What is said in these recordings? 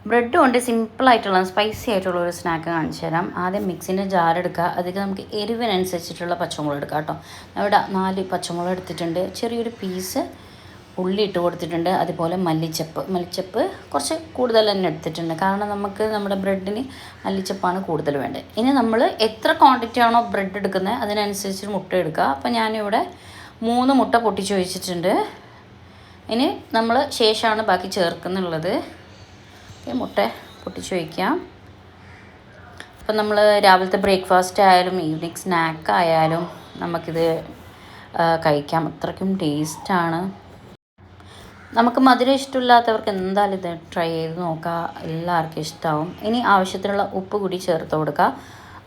Bread കൊണ്ട് സിമ്പിളായിട്ടുള്ള spicy ആയിട്ടുള്ള ഒരു സ്നാക്ക് കാണിച്ചു തരാം. ആദ്യം മിക്സിൻ്റെ ജാർ എടുക്കുക. അതിലേക്ക് നമുക്ക് എരിവിനനുസരിച്ചിട്ടുള്ള പച്ചമുളക് എടുക്കുക കേട്ടോ. ഇവിടെ 4 പച്ചമുളക് എടുത്തിട്ടുണ്ട്. ചെറിയൊരു പീസ് ഉള്ളി ഇട്ട് കൊടുത്തിട്ടുണ്ട്. അതുപോലെ മല്ലിച്ചപ്പ് കുറച്ച് കൂടുതൽ തന്നെ എടുത്തിട്ടുണ്ട്. കാരണം നമുക്ക് നമ്മുടെ ബ്രെഡിന് മല്ലിച്ചപ്പാണ് കൂടുതൽ വേണ്ടത്. ഇനി നമ്മൾ എത്ര ക്വാണ്ടിറ്റി ആണോ ബ്രെഡ് എടുക്കുന്നത് അതിനനുസരിച്ച് മുട്ട എടുക്കുക. അപ്പോൾ ഞാനിവിടെ 3 മുട്ട പൊട്ടിച്ച് വെച്ചിട്ടുണ്ട്. ഇനി നമ്മൾ ശേഷമാണ് ബാക്കി ചേർക്കുന്നുള്ളത്. മുട്ട പൊട്ടിച്ച് വയ്ക്കാം. അപ്പം നമ്മൾ രാവിലത്തെ ബ്രേക്ക്ഫാസ്റ്റ് ആയാലും ഈവനിങ് സ്നാക്ക് ആയാലും നമുക്കിത് കഴിക്കാം. അത്രയ്ക്കും ടേസ്റ്റാണ്. നമുക്ക് മധുരം ഇഷ്ടമില്ലാത്തവർക്ക് എന്തായാലും ഇത് ട്രൈ ചെയ്ത് നോക്കുക. എല്ലാവർക്കും ഇഷ്ടമാവും. ഇനി ആവശ്യത്തിനുള്ള ഉപ്പ് കൂടി ചേർത്ത് കൊടുക്കുക.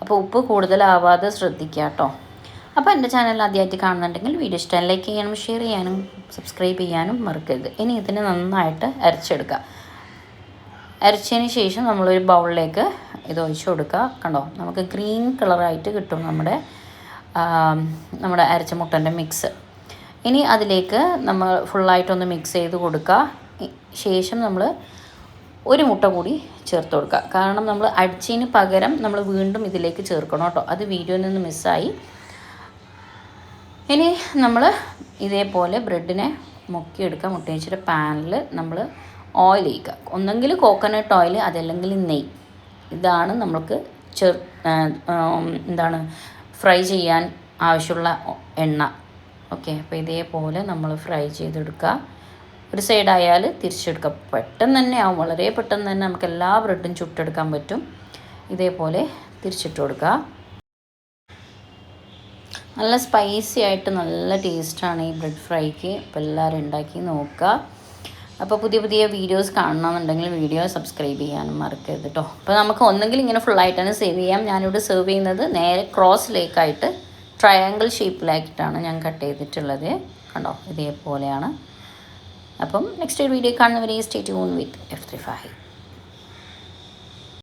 അപ്പോൾ ഉപ്പ് കൂടുതലാവാതെ ശ്രദ്ധിക്കുക കേട്ടോ. അപ്പോൾ എൻ്റെ ചാനൽ ആദ്യമായിട്ട് കാണുന്നുണ്ടെങ്കിൽ വീഡിയോ ഇഷ്ടം ലൈക്ക് ചെയ്യാനും ഷെയർ ചെയ്യാനും സബ്സ്ക്രൈബ് ചെയ്യാനും മറക്കരുത്. ഇനി ഇതിനെ നന്നായിട്ട് അരച്ചെടുക്കുക. അരച്ചതിന് ശേഷം നമ്മളൊരു ബൗളിലേക്ക് ഇത് ഒഴിച്ച് കൊടുക്കുക. കണ്ടോ, നമുക്ക് ഗ്രീൻ കളറായിട്ട് കിട്ടും നമ്മുടെ അരച്ച മുട്ടൻ്റെ മിക്സ്. ഇനി അതിലേക്ക് നമ്മൾ ഫുള്ളായിട്ടൊന്ന് മിക്സ് ചെയ്ത് കൊടുക്കുക. ശേഷം നമ്മൾ ഒരു മുട്ട കൂടി ചേർത്ത് കൊടുക്കുക. കാരണം നമ്മൾ അടിച്ചതിന് പകരം നമ്മൾ വീണ്ടും ഇതിലേക്ക് ചേർക്കണം കേട്ടോ. അത് വീഡിയോയിൽ നിന്ന് മിസ്സായി. ഇനി നമ്മൾ ഇതേപോലെ ബ്രെഡിനെ മുക്കിയെടുക്കുക. മുട്ട വെച്ചിട്ട് പാനിൽ നമ്മൾ ഓയിൽ ഒഴിക്കുക. ഒന്നെങ്കിൽ കോക്കനട്ട് ഓയിൽ, അതല്ലെങ്കിൽ നെയ്യ്. ഇതാണ് നമ്മൾക്ക് ഫ്രൈ ചെയ്യാൻ ആവശ്യമുള്ള എണ്ണ. ഓക്കെ, അപ്പോൾ ഇതേപോലെ നമ്മൾ ഫ്രൈ ചെയ്തെടുക്കുക. ഒരു സൈഡായാൽ തിരിച്ചെടുക്കുക. പെട്ടെന്ന് തന്നെ ആവും, വളരെ പെട്ടെന്ന് തന്നെ നമുക്ക് എല്ലാ ബ്രെഡും ചുട്ടെടുക്കാൻ പറ്റും. ഇതേപോലെ തിരിച്ചിട്ട് കൊടുക്കുക. നല്ല സ്പൈസി ആയിട്ട് നല്ല ടേസ്റ്റാണ് ഈ ബ്രെഡ് ഫ്രൈക്ക്. അപ്പോൾ എല്ലാവരും ഉണ്ടാക്കി നോക്കുക. അപ്പോൾ പുതിയ വീഡിയോസ് കാണണമെന്നുണ്ടെങ്കിൽ വീഡിയോ സബ്സ്ക്രൈബ് ചെയ്യാനും മറക്കരുത് കേട്ടോ. അപ്പോൾ നമുക്ക് ഒന്നെങ്കിൽ ഇങ്ങനെ ഫുള്ളായിട്ടാണ് സെർവ് ചെയ്യാം. ഞാനിവിടെ സെർവ് ചെയ്യുന്നത് നേരെ ക്രോസിലേക്കായിട്ട് ട്രയാങ്കിൾ ഷേപ്പിലാക്കിയിട്ടാണ് ഞാൻ കട്ട് ചെയ്തിട്ടുള്ളത്. കണ്ടോ, ഇതേപോലെയാണ്. അപ്പം നെക്സ്റ്റ് വീഡിയോ കാണുന്നവരെ സ്റ്റേ ട്യൂൺ വിത്ത് F35.